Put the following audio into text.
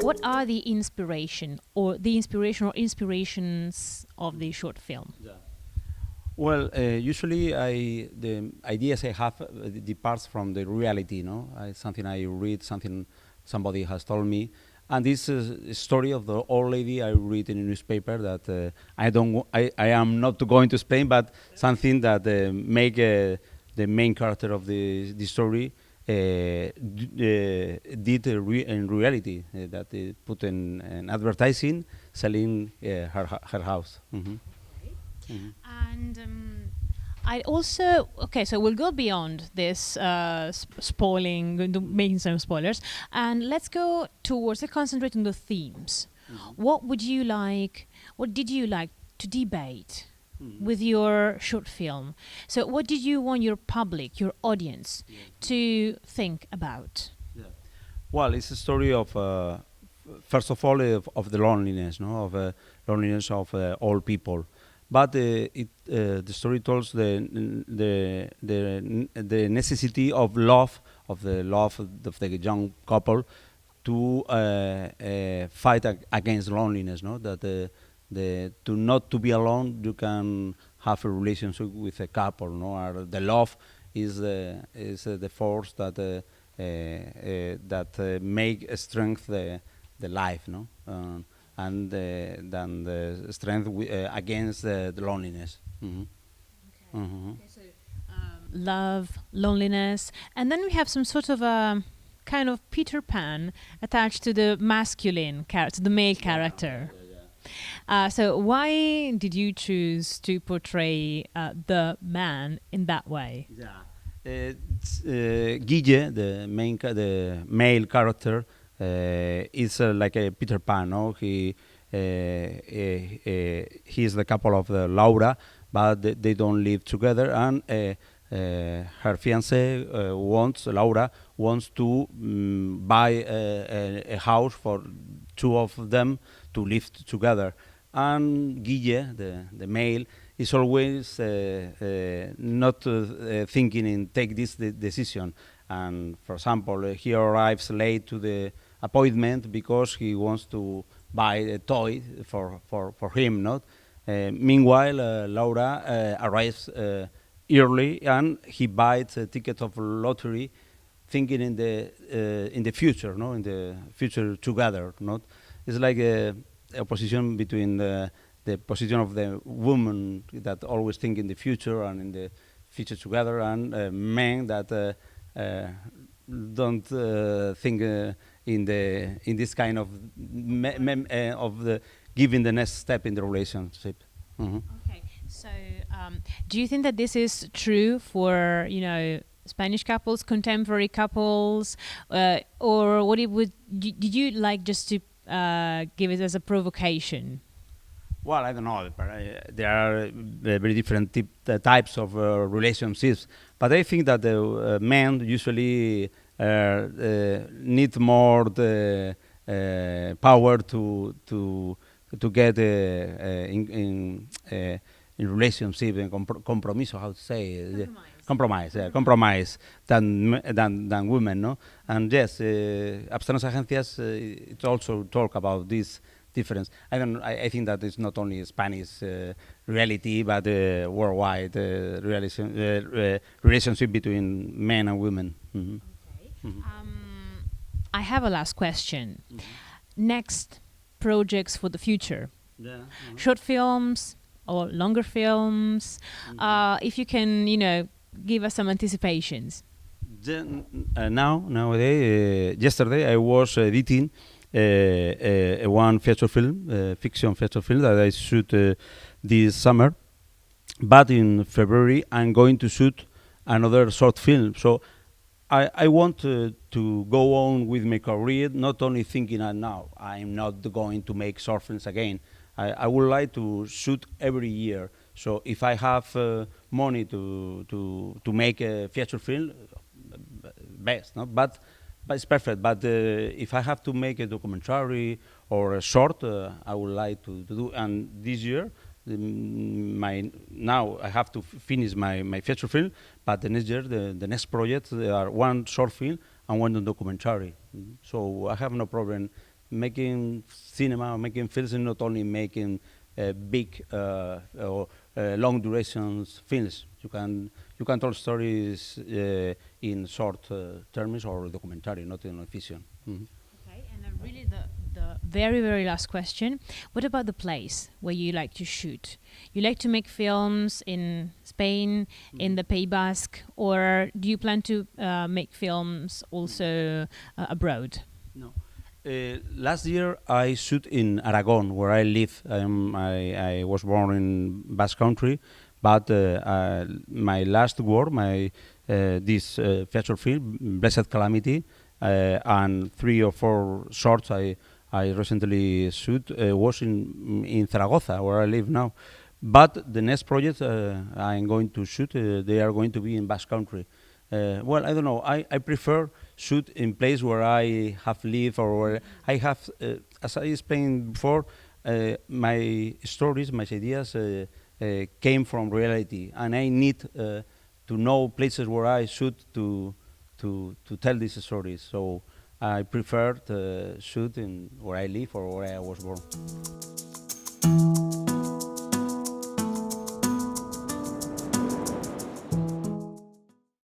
What are the inspiration or inspirations of the short film? Yeah. Well, usually the ideas I have departs from the reality, no? Something I read, something somebody has told me, and this is a story of the old lady I read in a newspaper that I am not going to explain, but something that make the main character of the story did in reality that they put in an advertising selling her house. And I also so we'll go beyond this spoiling, making some spoilers, and let's go towards concentrate on the themes. What did you like to debate with your short film? So what did you want your public, your audience, to think about? Yeah. Well, it's a story of first of all of the loneliness, no, of loneliness of old people. But the story tells the necessity of love of the young couple to fight against loneliness. No, that to not to be alone, you can have a relationship with a couple. No, or the love is the force that make strength the life. No. And then the strength against the loneliness. Okay, so love, loneliness, and then we have some sort of a kind of Peter Pan attached to the masculine character, the male character. So why did you choose to portray the man in that way? Yeah, Guille, the male character. Is like a Peter Pan, no? He is the couple of Laura, but they don't live together, and her fiance Laura wants to buy a house for two of them to live together, and Guille, the male, is always not thinking in take this decision. And for example, he arrives late to the appointment because he wants to buy a toy for him. Not. Meanwhile, Laura arrives early and he buys a ticket of lottery, thinking in the future, no, in the future together. Not. It's like a opposition between the position of the woman that always think in the future and in the future together, and men that don't think in this kind of of the giving the next step in the relationship. Okay, so do you think that this is true for Spanish couples, contemporary couples, or what did you like just to give it as a provocation? Well, I don't know. There are very different types of relationships, but I think that the men usually need more the power to get in relationship and compromiso. How to say? Compromise than women, no? And yes, Abstenas Agencias it also talk about this difference. I think that it's not only Spanish reality, but worldwide relationship between men and women. Okay. I have a last question. Next projects for the future. Short films or longer films. If you can, give us some anticipations. Nowadays, yesterday I was editing one feature film, fiction feature film that I shoot this summer. But in February I'm going to shoot another short film. So I want to go on with my career, not only thinking now I'm not going to make short films again. I would like to shoot every year. So if I have money to make a feature film, best, no? But it's perfect. But if I have to make a documentary or a short, I would like to do. And this year now I have to finish my feature film, but the next year the next project there are one short film and one documentary. So I have no problem making cinema, making films, and not only making big or long durations films. You can tell stories in short terms or documentary, not in fiction. Okay, and then really the very, very last question. What about the place where you like to shoot? You like to make films in Spain, in the Pays Basque, or do you plan to make films also abroad? No. Last year I shoot in Aragon, where I live. I was born in Basque Country, but my last work, this feature film, Blessed Calamity, and 3 or 4 shorts I recently shoot was in Zaragoza, where I live now. But the next project I'm going to shoot, they are going to be in Basque Country. Well, I don't know. I prefer shoot in place where I have lived or where I have, as I explained before, my stories, my ideas came from reality, and I need to know places where I shoot to tell these stories. So I prefer to shoot in where I live or where I was born.